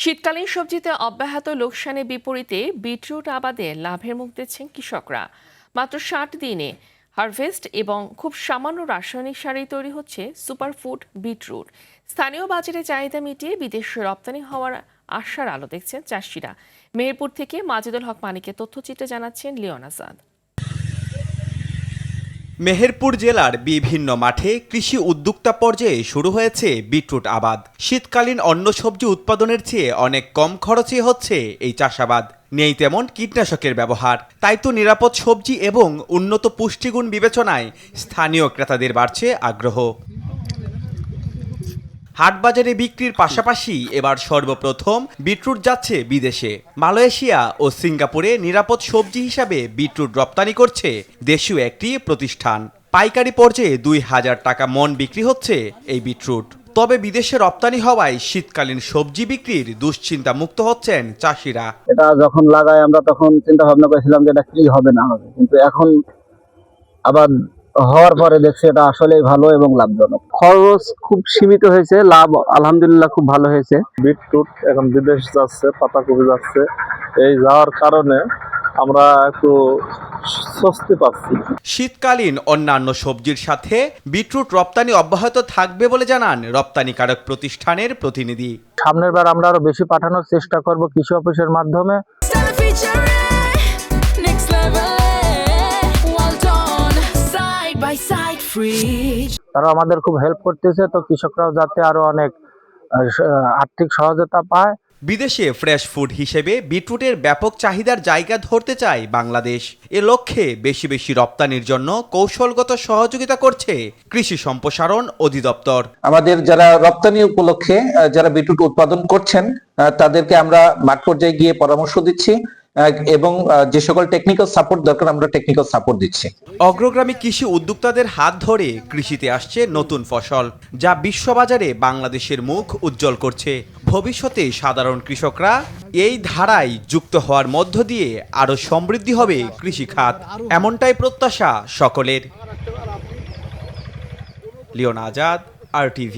শীতকালীন সবজিতে অব্যাহত লোকসানের বিপরীতে বিটরুট আবাদে লাভের মুখ দেখছেন কৃষকরা। মাত্র 60 দিনে হারভেস্ট এবং খুব সামান্য রাসায়নিক সারেই তৈরি হচ্ছে সুপারফুড বিটরুট। স্থানীয় বাজারে চাহিদা মিটিয়ে বিদেশে রপ্তানি হওয়ার আশার আলো দেখছেন চাষিরা। মেহেরপুর থেকে মাজেদুল হক মানিকের তথ্যচিত্রে জানাচ্ছেন লিওন আজাদ। মেহেরপুর জেলার বিভিন্ন মাঠে কৃষি উদ্যোক্তা পর্যায়ে শুরু হয়েছে বিটরুট আবাদ। শীতকালীন অন্য সবজি উৎপাদনের চেয়ে অনেক কম খরচে হচ্ছে এই চাষাবাদ। নেই তেমন কীটনাশকের ব্যবহার, তাই তো নিরাপদ সবজি এবং উন্নত পুষ্টিগুণ বিবেচনায় স্থানীয় ক্রেতাদের বাড়ছে আগ্রহ। হাটবাজারে বিক্রির পাশাপাশি এবার সর্বপ্রথম বিটরুট যাচ্ছে বিদেশে। মালয়েশিয়া ও সিঙ্গাপুরে নিরাপদ সবজি হিসাবে বিটরুট রপ্তানি করছে দেশীয় একটি প্রতিষ্ঠান। পাইকারি পর্যায়ে 2000 টাকা মন বিক্রি হচ্ছে এই বিটরুট। তবে বিদেশে রপ্তানি হওয়ায় শীতকালীন সবজি বিক্রির দুশ্চিন্তা মুক্ত হচ্ছেন চাষিরা। এটা যখন লাগাই আমরা তখন চিন্তা ভাবনা করেছিলাম যে এটা কি হবে না হবে, কিন্তু এখন আবার হওয়ার পরে দেখছি এটা আসলেই ভালো এবং লাভজনক। খরচ খুব সীমিত হয়েছে, লাভ আলহামদুলিল্লাহ খুব ভালো হয়েছে। বিটরুট এখন বিদেশ যাচ্ছে, পাতাকপি যাচ্ছে, এই যাওয়ার কারণে আমরা একটু স্বস্তি পাচ্ছি। শীতকালীন অন্যান্য সবজির সাথে বিটরুট রপ্তানি অব্যাহত থাকবে বলে জানান রপ্তানিকারক প্রতিষ্ঠানের প্রতিনিধি। সামনের বার আমরা আরো বেশি পাঠানোর চেষ্টা করব কৃষি অফিসের মাধ্যমে। তারা আমাদের খুব হেল্প করতেছে, তো কৃষকরাও যাতে আরো অনেক আর্থিক সহায়তা পায়। বিদেশে ফ্রেশ ফুড হিসেবে বিটরুটের ব্যাপক চাহিদার জায়গা ধরতে চায় বাংলাদেশ। এ লক্ষ্যে বেশি বেশি রপ্তানির জন্য কৌশলগত সহযোগিতা করছে কৃষি সম্প্রসারণ অধিদপ্তর। আমাদের যারা রপ্তানি উপলক্ষে যারা বিটরুট উৎপাদন করছেন তাদেরকে আমরা মাঠ পর্যায়ে গিয়ে পরামর্শ দিচ্ছি এবং যে সকল টেকনিক্যাল সাপোর্ট দরকার আমরা টেকনিক্যাল সাপোর্ট দিচ্ছি। অগ্রগামী কৃষি উদ্যোক্তাদের হাত ধরে কৃষিতে আসছে নতুন ফসল, যা বিশ্ববাজারে বাংলাদেশের মুখ উজ্জ্বল করছে। ভবিষ্যতে সাধারণ কৃষকরা এই ধারায় যুক্ত হওয়ার মধ্য দিয়ে আরো সমৃদ্ধি হবে কৃষি খাত, এমনটাই প্রত্যাশা সকলের। লিওন আজাদ, RTV।